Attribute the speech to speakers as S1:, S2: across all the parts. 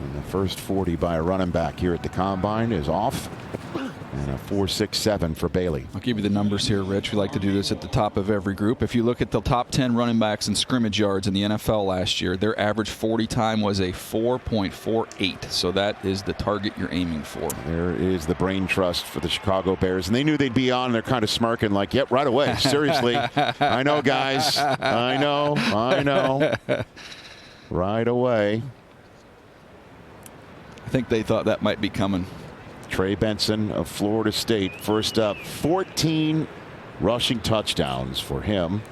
S1: And the first 40 by a running back here at the Combine is off. And a 4.67 for Bailey.
S2: I'll give you the numbers here, Rich. We like to do this at the top of every group. If you look at the top 10 running backs in scrimmage yards in the NFL last year, their average 40 time was a 4.48. So that is the target you're aiming for.
S1: There is the brain trust for the Chicago Bears. And they knew they'd be on. They're kind of smirking like, yep, right away. Seriously. I know, guys. I know. Right away.
S2: I think they thought that might be coming.
S1: Trey Benson of Florida State, first up, 14 rushing touchdowns for him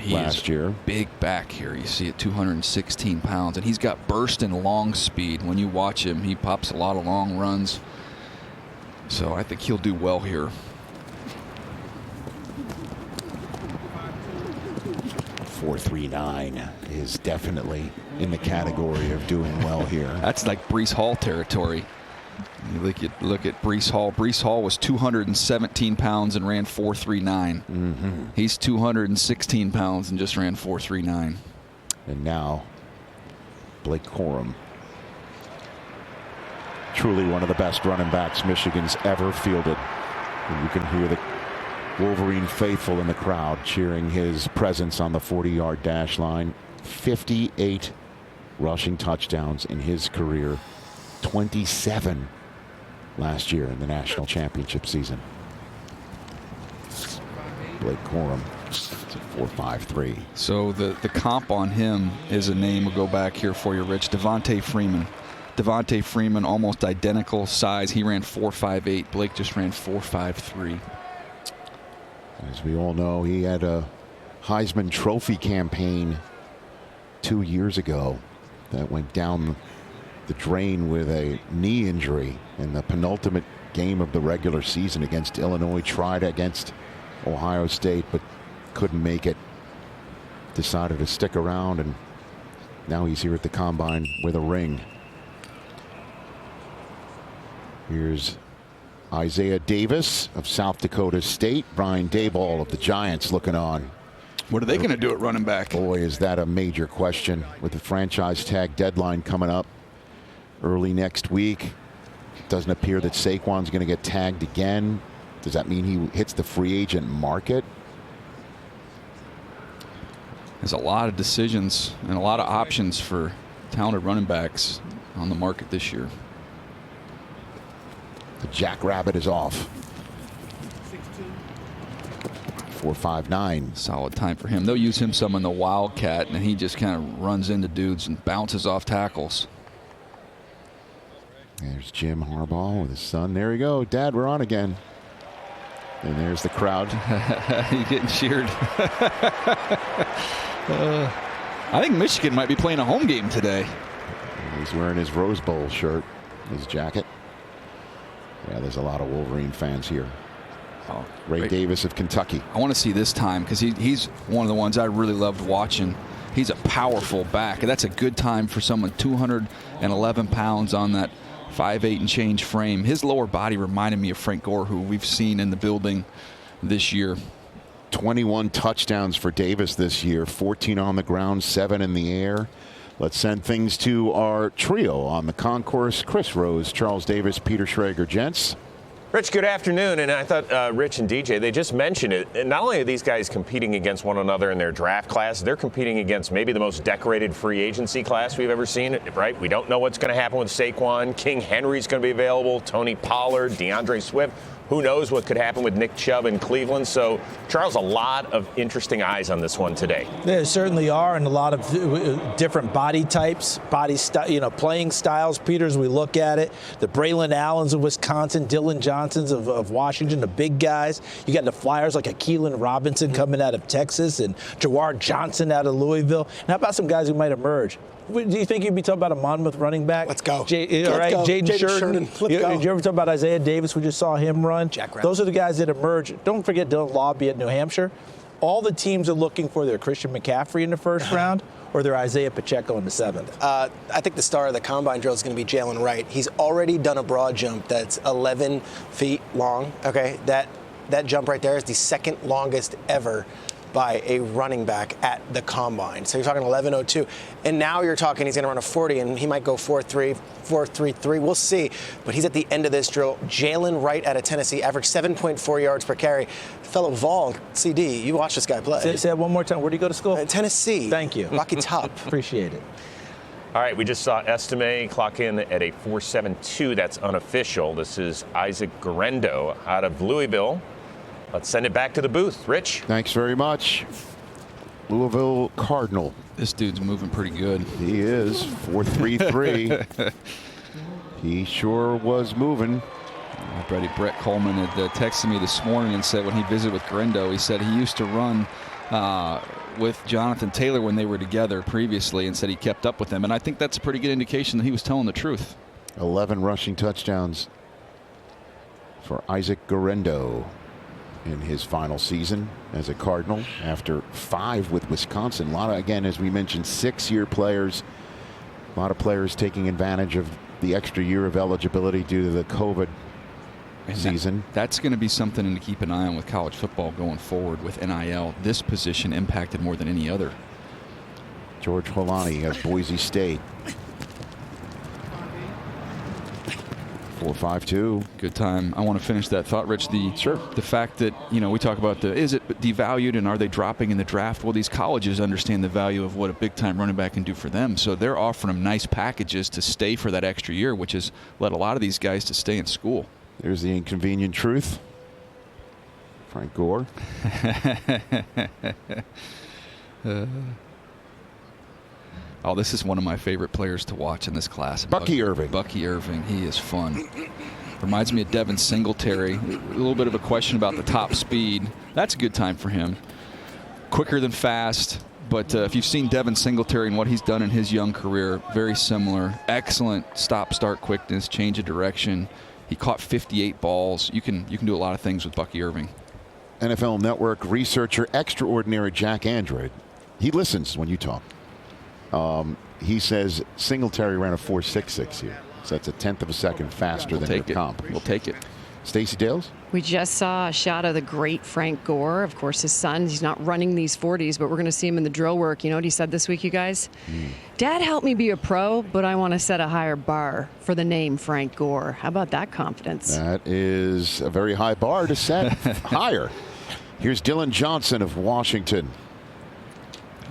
S1: last year.
S2: Big back here. You see at 216 pounds, and he's got burst and long speed. When you watch him, he pops a lot of long runs. So I think he'll do well here.
S1: .439 is definitely in the category of doing well here.
S2: That's like Breece Hall territory. You look at Breece Hall. Breece Hall was 217 pounds and ran 4.39. He's 216 pounds and just ran 4.39.
S1: And now Blake Corum, truly one of the best running backs Michigan's ever fielded. And you can hear the Wolverine faithful in the crowd cheering his presence on the 40-yard dash line. 58 rushing touchdowns in his career. 27 last year in the national championship season. Blake Corum, it's a 4.53.
S2: So the comp on him is a name. We'll go back here for you, Rich. Devontae Freeman. Devontae Freeman, almost identical size. He ran 4.58. Blake just ran 4.53.
S1: As we all know, he had a Heisman Trophy campaign 2 years ago that went down the drain with a knee injury in the penultimate game of the regular season against Illinois. Tried against Ohio State, but couldn't make it. Decided to stick around, and now he's here at the Combine with a ring. Here's Isaiah Davis of South Dakota State. Brian Daboll of the Giants looking on.
S2: What are they going to do at running back?
S1: Boy, is that a major question with the franchise tag deadline coming up early next week. It doesn't appear that Saquon's going to get tagged again. Does that mean he hits the free agent market?
S2: There's a lot of decisions and a lot of options for talented running backs on the market this year.
S1: The Jackrabbit is off. 4.59.
S2: Solid time for him. They'll use him some in the Wildcat, and he just kind of runs into dudes and bounces off tackles.
S1: There's Jim Harbaugh with his son. There we go. Dad, we're on again. And there's the crowd.
S2: He's getting cheered. I think Michigan might be playing a home game today.
S1: He's wearing his Rose Bowl shirt, his jacket. Yeah, there's a lot of Wolverine fans here.
S2: Oh,
S1: Ray Davis of Kentucky.
S2: I want to see this time because he's one of the ones I really loved watching. He's a powerful back. That's a good time for someone 211 pounds on that 5'8" and change frame. His lower body reminded me of Frank Gore, who we've seen in the building this year.
S1: 21 touchdowns for Davis this year, 14 on the ground, 7 in the air. Let's send things to our trio on the concourse. Chris Rose, Charles Davis, Peter Schrager. Gents.
S3: Rich, good afternoon. And I thought Rich and DJ, they just mentioned it. And not only are these guys competing against one another in their draft class, they're competing against maybe the most decorated free agency class we've ever seen, right? We don't know what's going to happen with Saquon. King Henry's going to be available. Tony Pollard, DeAndre Swift. Who knows what could happen with Nick Chubb in Cleveland. So, Charles, a lot of interesting eyes on this one today.
S4: There certainly are, and a lot of different body types, playing styles. Peters, we look at it. The Braylon Allens of Wisconsin, Dylan Johnsons of Washington, the big guys. You got the Flyers like a Keelan Robinson coming out of Texas and Jawar Johnson out of Louisville. And how about some guys who might emerge? Do you think you'd be talking about a Monmouth running back?
S5: Let's go.
S4: All right, Jaden Sheridan.
S5: Let's go.
S4: Did you ever talk about Isaiah Davis? We just saw him run.
S5: Jack Rabbit.
S4: Those are the guys that emerge. Don't forget Dylan Lawby at New Hampshire. All the teams are looking for their Christian McCaffrey in the first round or their Isaiah Pacheco in the seventh.
S5: I think the star of the Combine drill is going to be Jalen Wright. He's already done a broad jump that's 11 feet long. Okay, that jump right there is the second longest ever by a running back at the combine. So you're talking 11:02, and now you're talking he's going to run a 40, and he might go 4.3, 4.33. We'll see. But he's at the end of this drill. Jalen Wright out of Tennessee averaged 7.4 yards per carry. Fellow Vol, CD, you watch this guy play.
S4: Say that one more time. Where do you go to school?
S5: Tennessee.
S4: Thank you.
S5: Rocky Top.
S4: Appreciate it.
S3: All right, we just saw Estime clock in at a 4.72. That's unofficial. This is Isaac Guerendo out of Louisville. Let's send it back to the booth. Rich?
S1: Thanks very much. Louisville Cardinal.
S2: This dude's moving pretty good.
S1: He is 4.33. He sure was moving.
S2: My buddy Brett Coleman had texted me this morning and said when he visited with Guerendo, he said he used to run with Jonathan Taylor when they were together previously, and said he kept up with them. And I think that's a pretty good indication that he was telling the truth.
S1: 11 rushing touchdowns for Isaac Guerendo in his final season as a Cardinal after 5 with Wisconsin. A lot of, again, as we mentioned, 6-year players. A lot of players taking advantage of the extra year of eligibility due to the COVID season.
S2: That's going to be something to keep an eye on with college football going forward with NIL. This position impacted more than any other.
S1: George Holani at Boise State. 4.52.
S2: Good time. I want to finish that thought, Rich. The fact that, we talk about is it devalued and are they dropping in the draft? Well, these colleges understand the value of what a big-time running back can do for them. So they're offering them nice packages to stay for that extra year, which has led a lot of these guys to stay in school.
S1: There's the inconvenient truth. Frank Gore.
S2: Oh, this is one of my favorite players to watch in this class.
S1: Bucky Irving.
S2: Bucky Irving. He is fun. Reminds me of Devin Singletary. A little bit of a question about the top speed. That's a good time for him. Quicker than fast. But if you've seen Devin Singletary and what he's done in his young career, very similar. Excellent stop-start quickness, change of direction. He caught 58 balls. You can do a lot of things with Bucky Irving.
S1: NFL Network researcher extraordinary Jack Andrew. He listens when you talk. He says Singletary ran a 4.66 here. So that's a 1/10 of a second faster than your comp.
S2: We'll take it.
S1: Stacey Dales?
S6: We just saw a shot of the great Frank Gore. Of course, his son, he's not running these 40s, but we're going to see him in the drill work. You know what he said this week, you guys? Dad helped me be a pro, but I want to set a higher bar for the name Frank Gore. How about that confidence?
S1: That is a very high bar to set higher. Here's Dylan Johnson of Washington.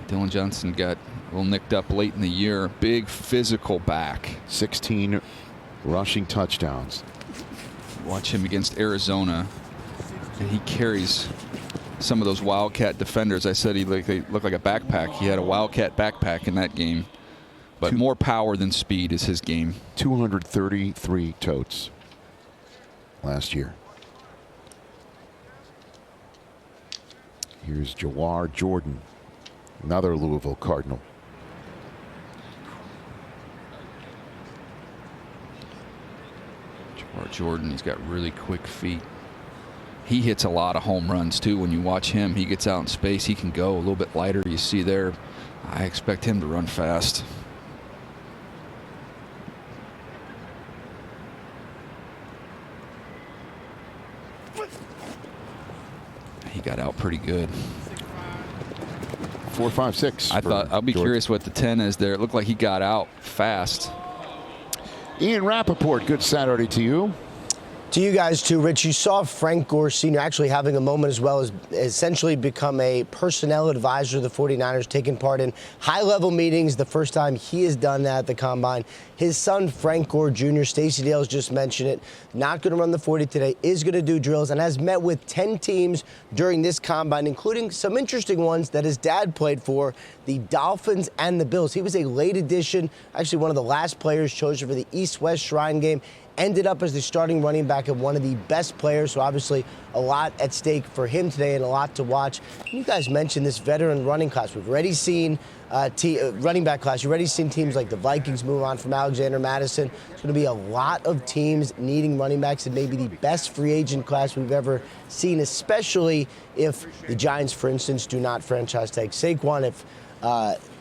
S2: Dylan Johnson got a little nicked up late in the year. Big physical back.
S1: 16 rushing touchdowns.
S2: Watch him against Arizona, and he carries some of those Wildcat defenders. I said they look like a backpack. He had a Wildcat backpack in that game. But more power than speed is his game.
S1: 233 totes last year. Here's Jawar Jordan, another Louisville Cardinal.
S2: Jawar Jordan, he's got really quick feet. He hits a lot of home runs, too. When you watch him, he gets out in space. He can go a little bit lighter. You see there, I expect him to run fast. He got out pretty good.
S1: 4.56.
S2: I'll be curious what the 10 is there. It looked like he got out fast.
S1: Ian Rappaport, good Saturday to you.
S5: To you guys too, Rich. You saw Frank Gore Sr. actually having a moment as well as essentially become a personnel advisor to the 49ers, taking part in high-level meetings. The first time he has done that at the Combine. His son, Frank Gore Jr., Stacey Dales just mentioned it, not going to run the 40 today, is going to do drills, and has met with 10 teams during this Combine, including some interesting ones that his dad played for, the Dolphins and the Bills. He was a late addition, actually one of the last players chosen for the East-West Shrine game. Ended up as the starting running back of one of the best players, so obviously a lot at stake for him today and a lot to watch. You guys mentioned this veteran running class. We've already seen running back class. You've already seen teams like the Vikings move on from Alexander Madison. It's going to be a lot of teams needing running backs, and maybe the best free agent class we've ever seen, especially if the Giants, for instance, do not franchise tag Saquon.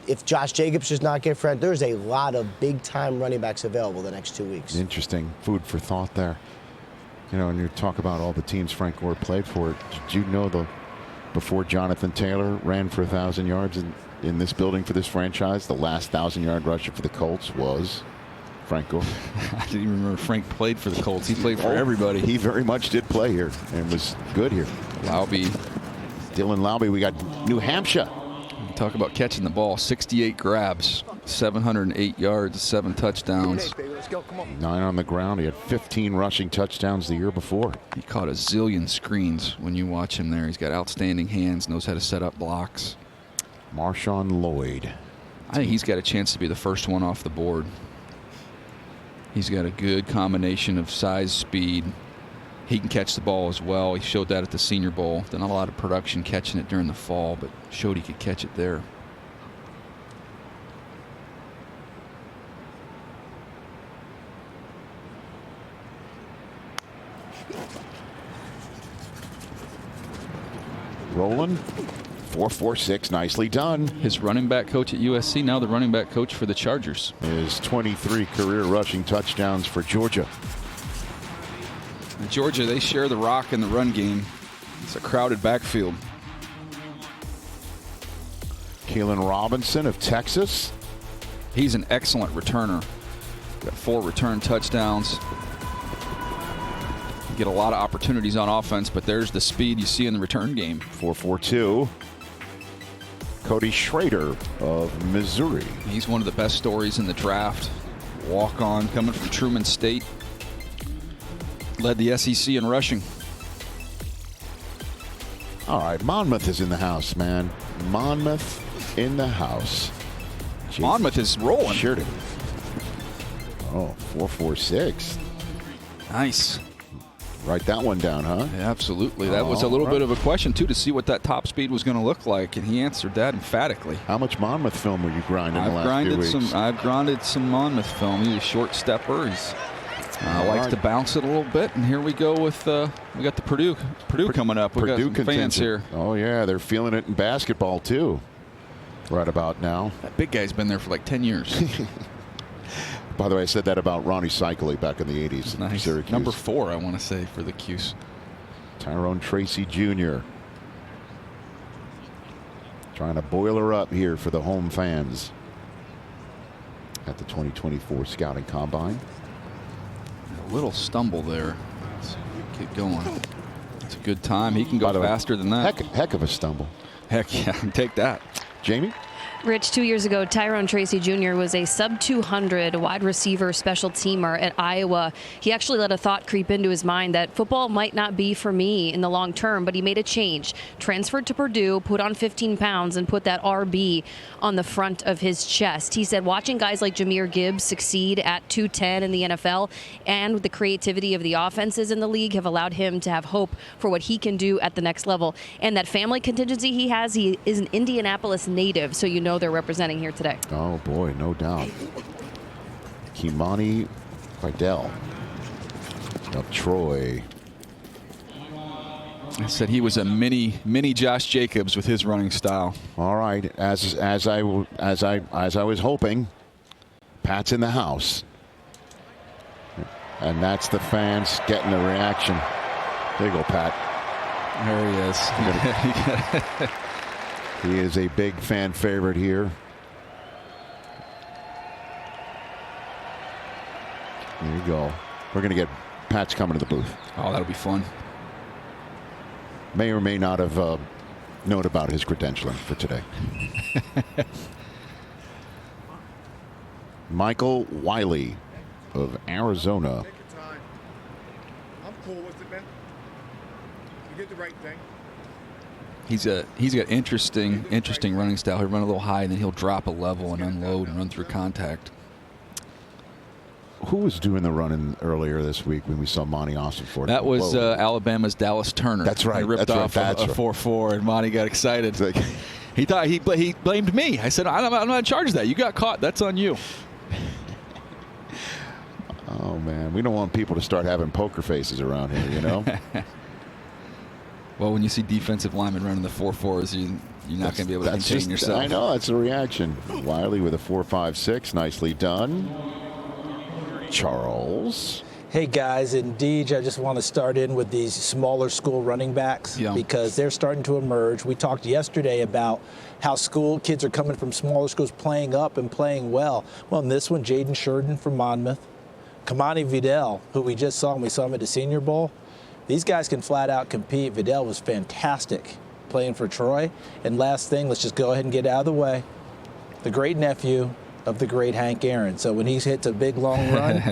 S5: If Josh Jacobs does not get friend, there's a lot of big-time running backs available the next 2 weeks.
S1: Interesting food for thought there. You know, and you talk about all the teams Frank Gore played for. Did you know the before Jonathan Taylor ran for 1,000 yards in this building for this franchise, the last 1,000-yard rusher for the Colts was Frank Gore.
S2: I didn't even remember Frank played for the Colts. He played for everybody.
S1: He very much did play here and was good here.
S2: Laube.
S1: Dylan Laube. We got New Hampshire.
S2: Talk about catching the ball. 68 grabs, 708 yards, 7 touchdowns.
S1: 9 on the ground. He had 15 rushing touchdowns the year before.
S2: He caught a zillion screens when you watch him there. He's got outstanding hands, knows how to set up blocks.
S1: Marshawn Lloyd.
S2: I think he's got a chance to be the first one off the board. He's got a good combination of size, speed. He can catch the ball as well. He showed that at the Senior Bowl. Done a lot of production catching it during the fall, but showed he could catch it there.
S1: Rolling. 4.46, nicely done.
S2: His running back coach at USC, now the running back coach for the Chargers.
S1: His 23 career rushing touchdowns for Georgia.
S2: In Georgia, they share the rock in the run game. It's a crowded backfield.
S1: Keelan Robinson of Texas.
S2: He's an excellent returner. Got 4 return touchdowns. Get a lot of opportunities on offense, but there's the speed you see in the return game.
S1: 4.42. Cody Schrader of Missouri.
S2: He's one of the best stories in the draft. Walk on, coming from Truman State. Led the SEC in rushing.
S1: All right, Monmouth is in the house, man. Monmouth in the house.
S2: Monmouth is rolling.
S1: Sheridan. Oh, 4.46.
S2: Nice.
S1: Write that one down, huh?
S2: Yeah, absolutely. That was a little bit of a question, too, to see what that top speed was going to look like, and he answered that emphatically.
S1: How much Monmouth film were you grinding the last few weeks?
S2: I've grinded some Monmouth film. He's a short stepper. He's likes to bounce it a little bit, and here we go with we got the Purdue coming up. We got some fans here.
S1: Oh yeah, they're feeling it in basketball too. Right about now.
S2: That big guy's been there for like 10 years.
S1: By the way, I said that about Ronnie Cycli back in the 80s.
S2: Nice.
S1: Syracuse.
S2: Number 4, I want to say, for the Cuse.
S1: Tyrone Tracy Jr. Trying to boil her up here for the home fans at the 2024 Scouting Combine.
S2: A little stumble there. Let's get going. It's a good time. He can go faster than that.
S1: Heck of a stumble.
S2: Heck yeah, take that.
S1: Jamie?
S7: Rich, 2 years ago, Tyrone Tracy Jr. was a sub-200 wide receiver special teamer at Iowa. He actually let a thought creep into his mind that football might not be for me in the long term, but he made a change. Transferred to Purdue, put on 15 pounds, and put that RB on the front of his chest. He said watching guys like Jahmyr Gibbs succeed at 210 in the NFL and the creativity of the offenses in the league have allowed him to have hope for what he can do at the next level. And that family contingency he has, he is an Indianapolis native, so you know they're representing here today.
S1: Oh boy, no doubt. Kimani Vidal of Troy.
S2: I said he was a mini Josh Jacobs with his running style.
S1: All right, as I was hoping, Pat's in the house, and that's the fans getting the reaction. There you go, Pat.
S2: There he is.
S1: He is a big fan favorite here. There you go. We're going to get Pat's coming to the booth.
S2: Oh, that'll be fun.
S1: May or may not have known about his credentialing for today. Michael Wiley of Arizona.
S8: Take your time. I'm cool with it, man. You did the right thing.
S2: He's got interesting running style. He'll run a little high, and then he'll drop a level and unload and run through contact.
S1: Who was doing the running earlier this week when we saw Monty Austin for it?
S2: That was Alabama's Dallas Turner.
S1: That's right.
S2: He ripped off a 4.4, and Monty got excited. He thought he blamed me. I said, I'm not in charge of that. You got caught. That's on you.
S1: Oh, man. We don't want people to start having poker faces around here, you know?
S2: Well, when you see defensive linemen running the 4.4s, you're not going to be able to contain yourself.
S1: I know. That's a reaction. Wiley with a 4.56. Nicely done. Charles.
S4: Hey guys, and Deej, I just want to start in with these smaller school running backs because they're starting to emerge. We talked yesterday about how school kids are coming from smaller schools playing up and playing well. Well, in this one, Jaden Sheridan from Monmouth, Kamani Vidal, who we just saw, and we saw him at the Senior Bowl. These guys can flat out compete. Vidal was fantastic playing for Troy. And last thing, let's just go ahead and get out of the way. The great nephew of the great Hank Aaron. So when he hits a big long run,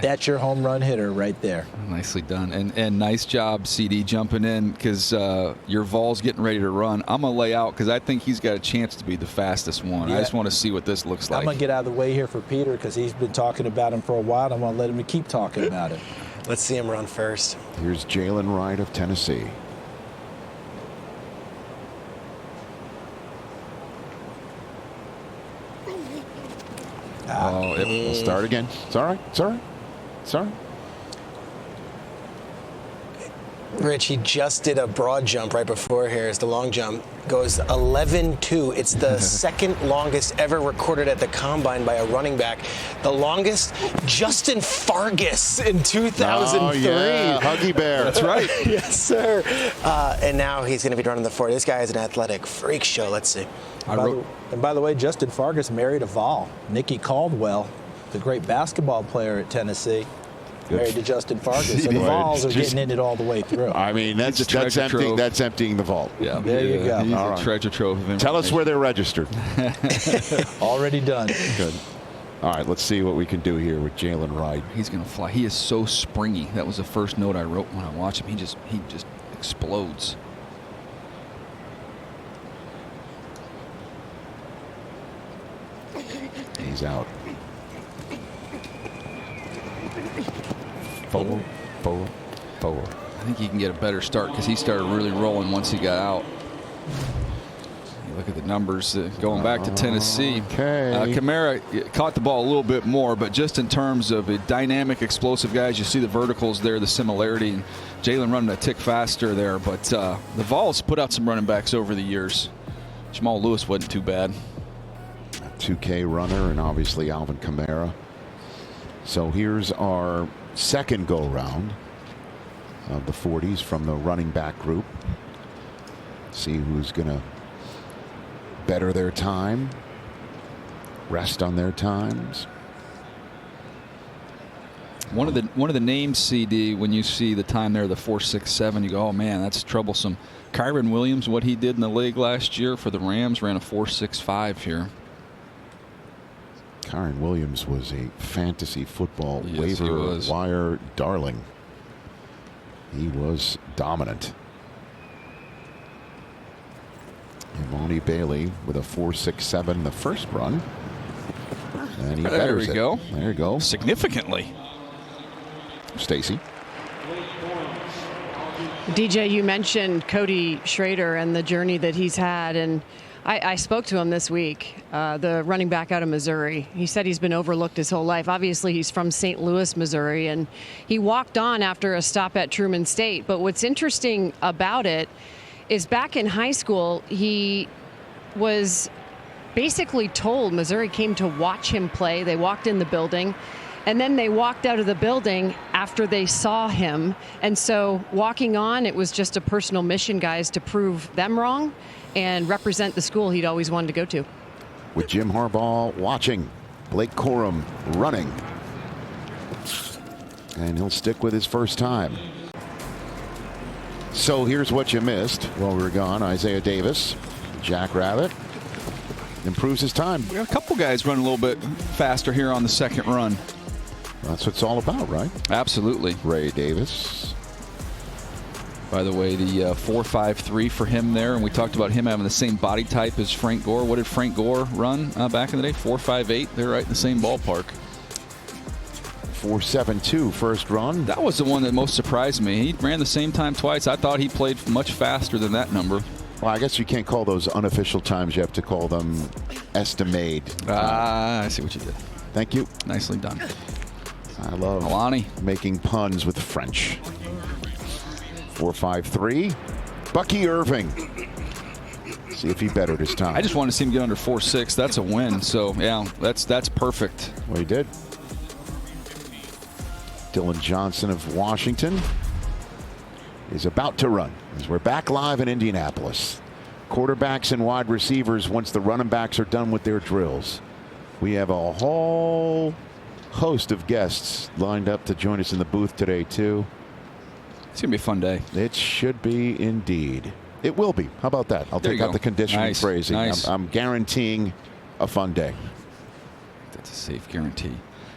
S4: that's your home run hitter right there.
S2: Nicely done. And nice job, CD, jumping in because your Vol's getting ready to run. I'm going to lay out because I think he's got a chance to be the fastest one.
S4: Yeah.
S2: I just want to see what this looks like.
S4: I'm going to get out of the way here for Peter because he's been talking about him for a while. I'm going to let him keep talking about it.
S9: Let's see him run first.
S1: Here's Jalen Wright of Tennessee. We'll start again. It's all right. It's all right. It's all right.
S9: Rich, he just did a broad jump right before here. It's the long jump. Goes 11.2. It's the second longest ever recorded at the Combine by a running back. The longest, Justin Fargas in 2003.
S1: Oh, yeah. Huggy Bear.
S2: That's right.
S9: Yes, sir. And now he's going to be running the 40. This guy is an athletic freak show. Let's see.
S4: And by the way, Justin Fargas married a Vol. Nikki Caldwell, the great basketball player at Tennessee, married to Justin Fargas. So the Vols are getting in it all the way through.
S1: I mean, that's emptying the vault.
S2: Yeah,
S4: there you go.
S2: He's
S1: all
S2: a
S1: right.
S2: treasure trove of information.
S1: Tell us where they're registered.
S4: Already done.
S1: Good. All right, let's see what we can do here with Jalen Wright.
S2: He's going to fly. He is so springy. That was the first note I wrote when I watched him. He just explodes.
S1: He's out. Forward.
S2: I think he can get a better start because he started really rolling once he got out. You look at the numbers going back to Tennessee.
S1: Okay.
S2: Kamara caught the ball a little bit more, but just in terms of a dynamic, explosive guys, you see the verticals there, the similarity. And Jalen running a tick faster there, but the Vols put out some running backs over the years. Jamal Lewis wasn't too bad.
S1: 2K runner and obviously Alvin Kamara. So here's our second go-round of the 40s from the running back group. See who's going to better their time, rest on their times.
S2: One of the names, CD, when you see the time there, the 4.67, you go, oh man, that's troublesome. Kyron Williams, what he did in the league last year for the Rams, ran a 4.65 here.
S1: Kyron Williams was a fantasy football
S2: Yes,
S1: waiver wire darling. He was dominant. Imani Bailey with a 4.67 the first run. And he
S2: There
S1: betters
S2: we
S1: it.
S2: go.
S1: There you go.
S2: Significantly.
S1: Stacy.
S6: DJ, you mentioned Cody Schrader and the journey that he's had, and I spoke to him this week, the running back out of Missouri. He said he's been overlooked his whole life. Obviously, he's from St. Louis, Missouri, and he walked on after a stop at Truman State. But what's interesting about it is back in high school, he was basically told Missouri came to watch him play. They walked in the building, and then they walked out of the building after they saw him. And so walking on, it was just a personal mission, guys, to prove them wrong and represent the school he'd always wanted to go to.
S1: With Jim Harbaugh watching, Blake Corum running. And he'll stick with his first time. So here's what you missed while we were gone. Isaiah Davis, Jack Rabbit, improves his time.
S2: We got a couple guys running a little bit faster here on the second run.
S1: That's what it's all about, right?
S2: Absolutely.
S1: Ray Davis.
S2: By the way, the 4.53 for him there, and we talked about him having the same body type as Frank Gore. What did Frank Gore run back in the day? 4.58. They're right in the same ballpark.
S1: 4.72 first run.
S2: That was the one that most surprised me. He ran the same time twice. I thought he played much faster than that number.
S1: Well, I guess you can't call those unofficial times. You have to call them estimate.
S2: I see what you did.
S1: Thank you.
S2: Nicely done.
S1: I love
S2: Alani
S1: making puns with French. 4.53. Bucky Irving. See if he bettered his time.
S2: I just wanted to see him get under 4.6. That's a win. So, yeah, that's perfect.
S1: Well, he did. Dylan Johnson of Washington is about to run as we're back live in Indianapolis. Quarterbacks and wide receivers once the running backs are done with their drills. We have a whole host of guests lined up to join us in the booth today too.
S2: It's going to be a fun day.
S1: It should be indeed. It will be. How about that? I'll take out the conditioning phrasing.
S2: Nice.
S1: I'm guaranteeing a fun day.
S2: That's a safe guarantee.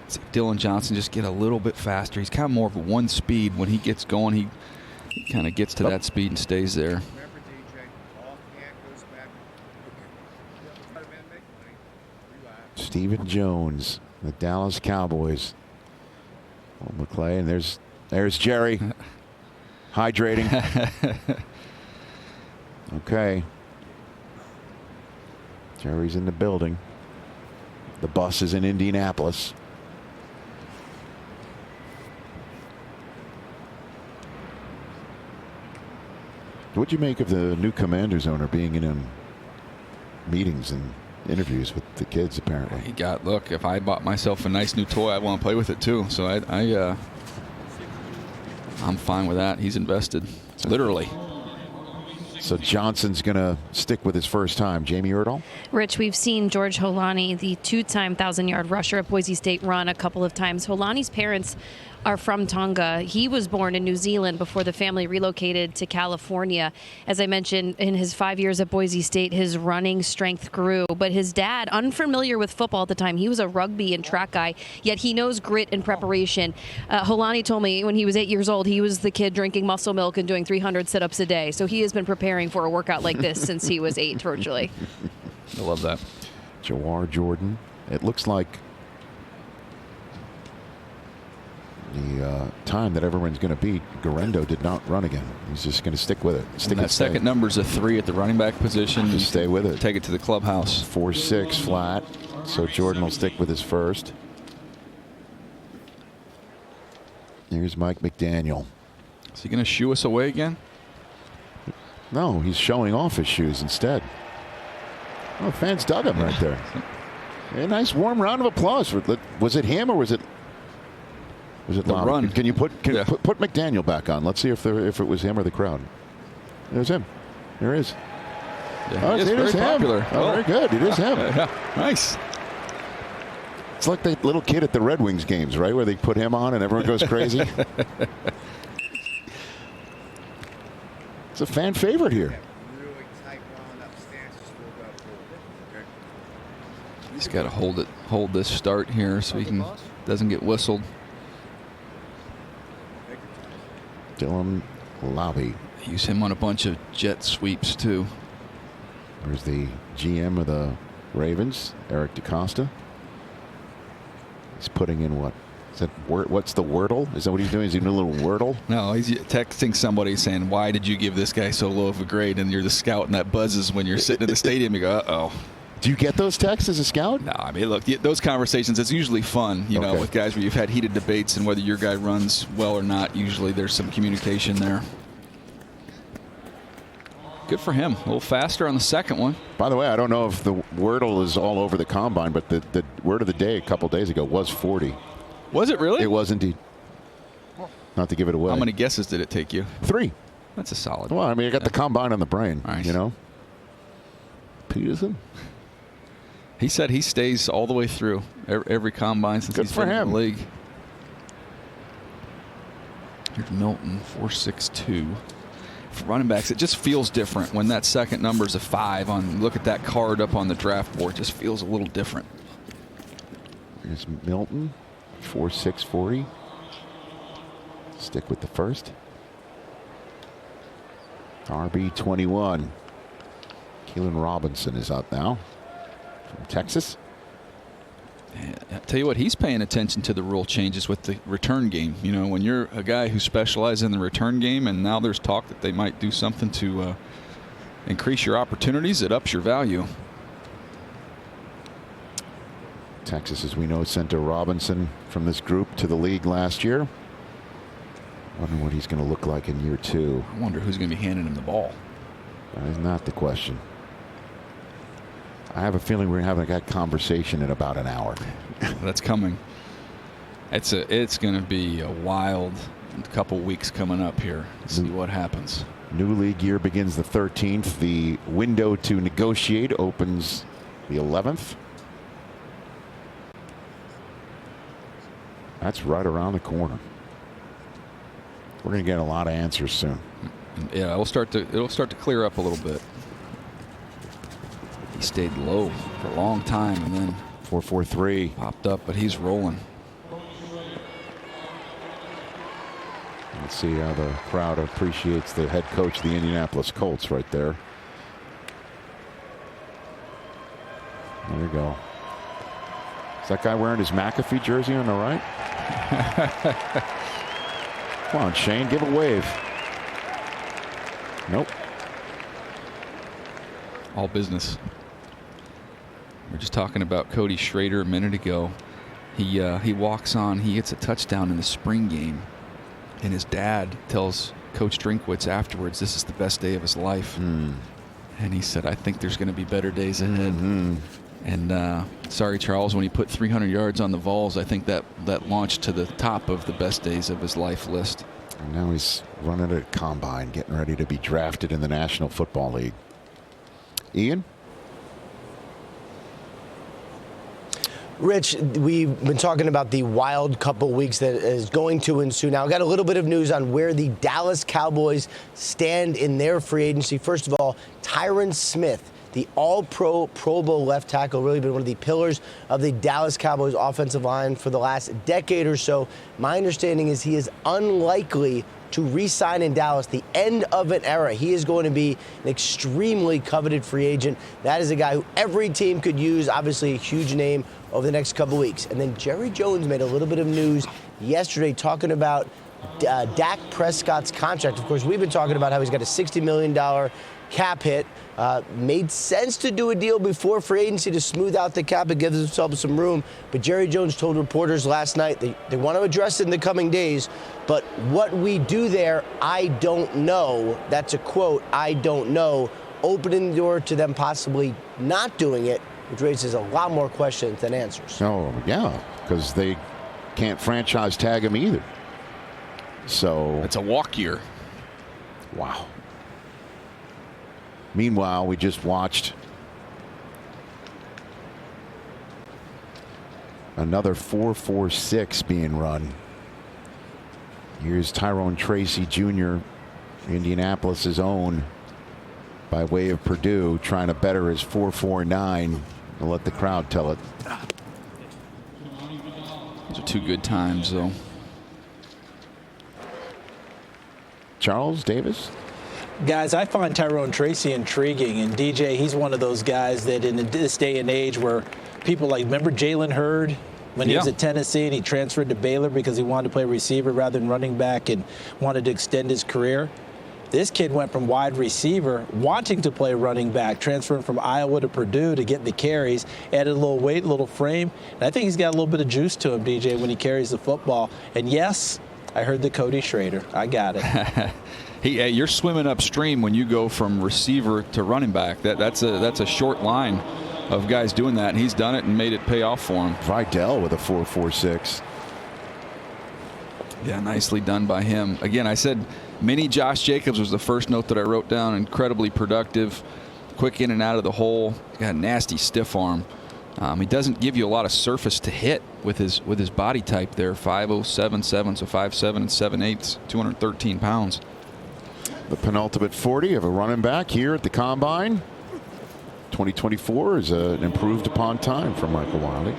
S2: See Dylan Johnson just get a little bit faster. He's kind of more of a one speed. When he gets going, he kind of gets to that speed and stays there.
S8: Remember, DJ, off hand goes back. Okay.
S1: Stephen Jones, the Dallas Cowboys. Oh, McClay, and there's Jerry hydrating. Okay. Jerry's in the building. The bus is in Indianapolis. What'd you make of the new Commanders owner being in meetings and interviews with the kids, apparently?
S2: Look, if I bought myself a nice new toy, I want to play with it too. So I'm fine with that. He's invested, literally.
S1: So Johnson's going to stick with his first time. Jamie Erdahl?
S7: Rich, we've seen George Holani, the two-time 1,000-yard rusher at Boise State, run a couple of times. Holani's parents are from Tonga. He was born in New Zealand before the family relocated to California. As I mentioned, in his 5 years at Boise State, his running strength grew. But his dad, unfamiliar with football at the time, he was a rugby and track guy, yet he knows grit and preparation. Holani told me when he was 8 years old, he was the kid drinking muscle milk and doing 300 sit-ups a day. So he has been preparing for a workout like this since he was 8, virtually.
S2: I love that.
S1: Jawar Jordan. It looks like the time that everyone's going to beat, Guerrero did not run again. He's just going to stick with it.
S2: That second number's a 3 at the running back position.
S1: Just stay with it.
S2: Take it to the clubhouse.
S1: 4-6 flat. So Jordan will stick with his first. Here's Mike McDaniel.
S2: Is he going to shoo us away again?
S1: No, he's showing off his shoes instead. Oh, fans dug him right there. A nice warm round of applause. Was it him or was it
S2: the
S1: loud?
S2: run?
S1: Can you put McDaniel back on? Let's see if it was him or the crowd. There's him. There is.
S2: Yeah, it is very popular.
S1: Oh, very good. It is him.
S2: Yeah, nice.
S1: It's like that little kid at the Red Wings games, right, where they put him on and everyone goes crazy. It's a fan favorite here.
S8: Really tight round up stance. Still got pulled. Okay.
S2: He's got to hold this start here so he doesn't get whistled.
S1: Dylan Lobby.
S2: Use him on a bunch of jet sweeps too.
S1: There's the GM of the Ravens, Eric DeCosta. He's putting in what? Is that what's the Wordle? Is that what he's doing? Is he doing a little Wordle?
S2: No, he's texting somebody saying, "Why did you give this guy so low of a grade?" And you're the scout, and that buzzes when you're sitting in the stadium. You go, "Uh-oh."
S1: Do you get those texts as a scout?
S2: No, I mean, look, those conversations, it's usually fun, you know, with guys where you've had heated debates and whether your guy runs well or not. Usually there's some communication there. Good for him. A little faster on the second one.
S1: By the way, I don't know if the Wordle is all over the combine, but the word of the day a couple days ago was 40.
S2: Was it really?
S1: It was indeed. Not to give it away.
S2: How many guesses did it take you?
S1: 3.
S2: That's a solid.
S1: Well, I mean, I got the combine on the brain,
S2: nice.
S1: You know. Peterson.
S2: He said he stays all the way through every combine since he's been in the league. Here's Milton, 4.62. For running backs, it just feels different when that second number is a 5. Look at that card up on the draft board. It just feels a little different.
S1: Here's Milton, 4.6 40. Stick with the first. RB21. Keelan Robinson is up now from Texas.
S2: I tell you what, he's paying attention to the rule changes with the return game. You know, when you're a guy who specializes in the return game and now there's talk that they might do something to increase your opportunities, it ups your value.
S1: Texas, as we know, sent a Robinson from this group to the league last year. Wonder what he's going to look like in year 2.
S2: I wonder who's going to be handing him the ball.
S1: That is not the question. I have a feeling we're having that conversation in about an hour.
S2: That's coming. It's going to be a wild couple weeks coming up here. See what happens.
S1: New league year begins the 13th. The window to negotiate opens the 11th. That's right around the corner. We're going to get a lot of answers soon.
S2: Yeah, it'll start to clear up a little bit. He stayed low for a long time and then
S1: 4-4-3
S2: popped up, but he's rolling.
S1: Let's see how the crowd appreciates the head coach of the Indianapolis Colts right there. There you go. Is that guy wearing his McAfee jersey on the right? Come on, Shane, give a wave. Nope.
S2: All business. We're just talking about Cody Schrader a minute ago. He walks on. He gets a touchdown in the spring game, and his dad tells Coach Drinkwitz afterwards, "This is the best day of his life." And he said, "I think there's going to be better days ahead." And sorry, Charles, when he put 300 yards on the Vols, I think that launched to the top of the best days of his life list.
S1: And now he's running a combine, getting ready to be drafted in the National Football League. Ian?
S5: Rich, we've been talking about the wild couple weeks that is going to ensue now. I got a little bit of news on where the Dallas Cowboys stand in their free agency. First of all, Tyron Smith, the all-pro Pro Bowl left tackle, really been one of the pillars of the Dallas Cowboys offensive line for the last decade or so. My understanding is he is unlikely to re-sign in Dallas, the end of an era. He is going to be an extremely coveted free agent. That is a guy who every team could use, obviously a huge name over the next couple weeks. And then Jerry Jones made a little bit of news yesterday talking about Dak Prescott's contract. Of course, we've been talking about how he's got a $60 million cap hit. Made sense to do a deal before free agency to smooth out the cap and give themselves some room. But Jerry Jones told reporters last night they want to address it in the coming days. But what we do there, I don't know. That's a quote, I don't know. Opening the door to them possibly not doing it, which raises a lot more questions than answers.
S1: Oh, yeah, because they can't franchise tag him either. So
S2: it's a walk year.
S1: Wow. Meanwhile, we just watched another 4-4-6 being run. Here's Tyrone Tracy Jr., Indianapolis's own, by way of Purdue, trying to better his 4-4-9 and let the crowd tell it.
S2: Those are two good times, though.
S1: Charles Davis?
S4: Guys, I find Tyrone Tracy intriguing, and DJ, he's one of those guys that in this day and age where people like, remember Jalen Hurd when he was at Tennessee and he transferred to Baylor because he wanted to play receiver rather than running back and wanted to extend his career? This kid went from wide receiver, wanting to play running back, transferring from Iowa to Purdue to get the carries, added a little weight, a little frame, and I think he's got a little bit of juice to him, DJ, when he carries the football. And yes, I heard the Cody Schrader. I got it.
S2: You're swimming upstream when you go from receiver to running back. That's a short line of guys doing that, and he's done it and made it pay off for him.
S1: Vidal with a 4-4-6.
S2: Yeah, nicely done by him. Again, I said mini Josh Jacobs was the first note that I wrote down. Incredibly productive, quick in and out of the hole. Got a nasty stiff arm. He doesn't give you a lot of surface to hit with his body type there. 5'07", so 5'7" and 7/8", 213 pounds.
S1: The penultimate 40 of a running back here at the Combine. 2024 is an improved upon time for Michael Wiley.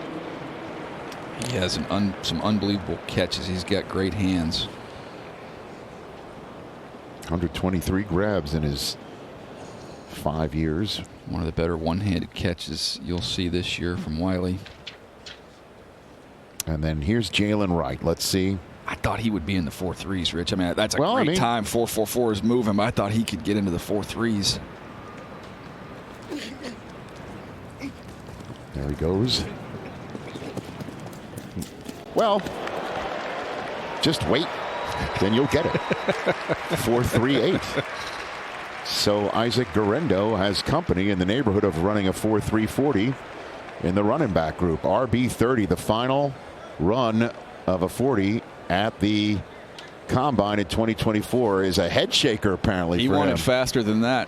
S2: He has some unbelievable catches. He's got great hands.
S1: 123 grabs in his 5 years.
S2: One of the better one-handed catches you'll see this year from Wiley.
S1: And then here's Jalen Wright. Let's see.
S2: I thought he would be in the 4-3s, Rich. I mean, that's a great time. 4-4-4 is moving, but I thought he could get into the 4-3s.
S1: There he goes. Well, just wait, then you'll get it. 4-3-8. So Isaac Guerendo has company in the neighborhood of running a 4-3-40 in the running back group. RB30, the final run of a 40 at the Combine in 2024 is a head shaker apparently
S2: He
S1: for
S2: won
S1: him.
S2: it faster than that.